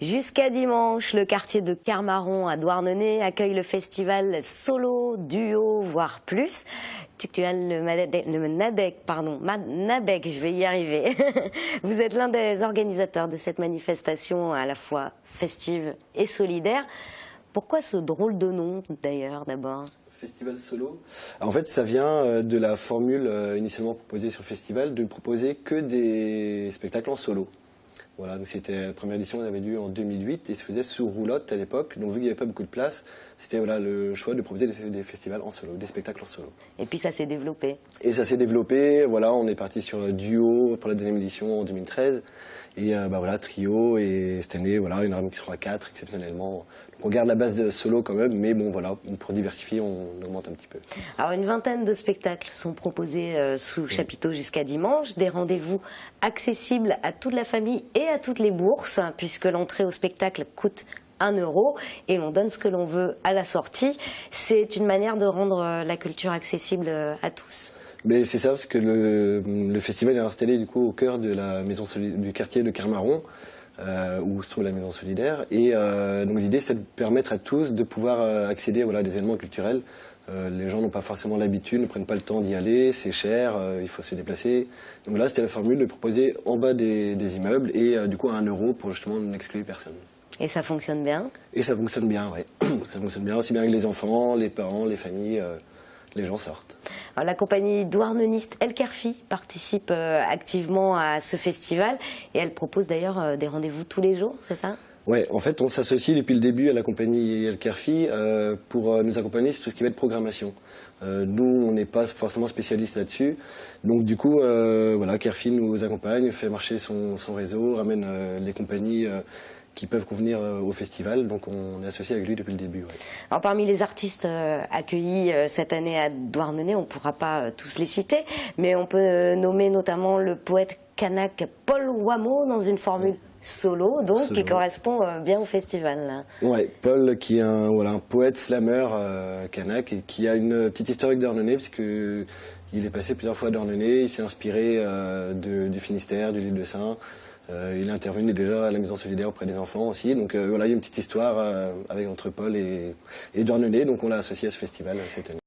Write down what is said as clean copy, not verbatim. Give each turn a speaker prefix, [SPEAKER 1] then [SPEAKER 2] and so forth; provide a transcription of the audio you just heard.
[SPEAKER 1] Jusqu'à dimanche, le quartier de Carmaron à Douarnenez accueille le festival solo, duo, voire plus. Le Nadec, je vais y arriver. Vous êtes l'un des organisateurs de cette manifestation à la fois festive et solidaire. Pourquoi ce drôle de nom d'ailleurs d'abord ?
[SPEAKER 2] Festival solo. En fait, ça vient de la formule initialement proposée sur le festival de ne proposer que des spectacles en solo. Voilà, donc c'était la première édition, on avait lieu en 2008 et se faisait sous roulotte à l'époque. Donc vu qu'il n'y avait pas beaucoup de place, c'était voilà, le choix de proposer des festivals en solo, des spectacles en solo.
[SPEAKER 1] Et puis ça s'est développé.
[SPEAKER 2] Et ça s'est développé, voilà, on est parti sur duo pour la deuxième édition en 2013. Et voilà, trio, et cette année, voilà, une arme qui sera à 4 exceptionnellement. Donc on garde la base de solo quand même, mais bon voilà, pour diversifier, on augmente un petit peu.
[SPEAKER 1] Alors une vingtaine de spectacles sont proposés sous chapiteau jusqu'à dimanche, des rendez-vous accessibles à toute la famille et à toutes les bourses, puisque l'entrée au spectacle coûte 1 € et on donne ce que l'on veut à la sortie. C'est une manière de rendre la culture accessible à tous.
[SPEAKER 2] Mais c'est ça, parce que le festival est installé du coup au cœur de la maison du quartier de Carmaron, où se trouve la maison solidaire. Et donc l'idée, c'est de permettre à tous de pouvoir accéder voilà, à des événements culturels. Les gens n'ont pas forcément l'habitude, ne prennent pas le temps d'y aller, c'est cher, il faut se déplacer. Donc là, c'était la formule de proposer en bas des immeubles et du coup à 1 € pour justement n'exclure personne.
[SPEAKER 1] Et ça fonctionne bien ? Et
[SPEAKER 2] ça fonctionne bien, oui. Ça fonctionne bien, aussi bien avec les enfants, les parents, les familles. Les gens sortent.
[SPEAKER 1] Alors, la compagnie douarneniste El Kerfi participe activement à ce festival et elle propose d'ailleurs des rendez-vous tous les jours, c'est ça ?
[SPEAKER 2] Ouais, en fait, on s'associe depuis le début à la compagnie El Kerfi pour nous accompagner sur tout ce qui va être programmation. Nous, on n'est pas forcément spécialistes là-dessus. Donc, du coup, voilà, Kerfi nous accompagne, fait marcher son réseau, ramène les compagnies qui peuvent convenir au festival, donc on est associé avec lui depuis le début. Ouais.
[SPEAKER 1] Alors parmi les artistes accueillis cette année à Douarnenez, on ne pourra pas tous les citer, mais on peut nommer notamment le poète kanak Paul Wameau dans une formule solo, donc qui correspond bien au festival.
[SPEAKER 2] Oui, Paul qui est un poète slammer kanak et qui a une petite histoire avec Douarnenez, puisqu'il est passé plusieurs fois à Douarnenez, il s'est inspiré du Finistère, du L'Île-de-Saint. Il est intervenu déjà à la maison solidaire auprès des enfants aussi. Donc voilà, il y a une petite histoire entre Paul et Douarnenez, donc on l'a associé à ce festival cette année.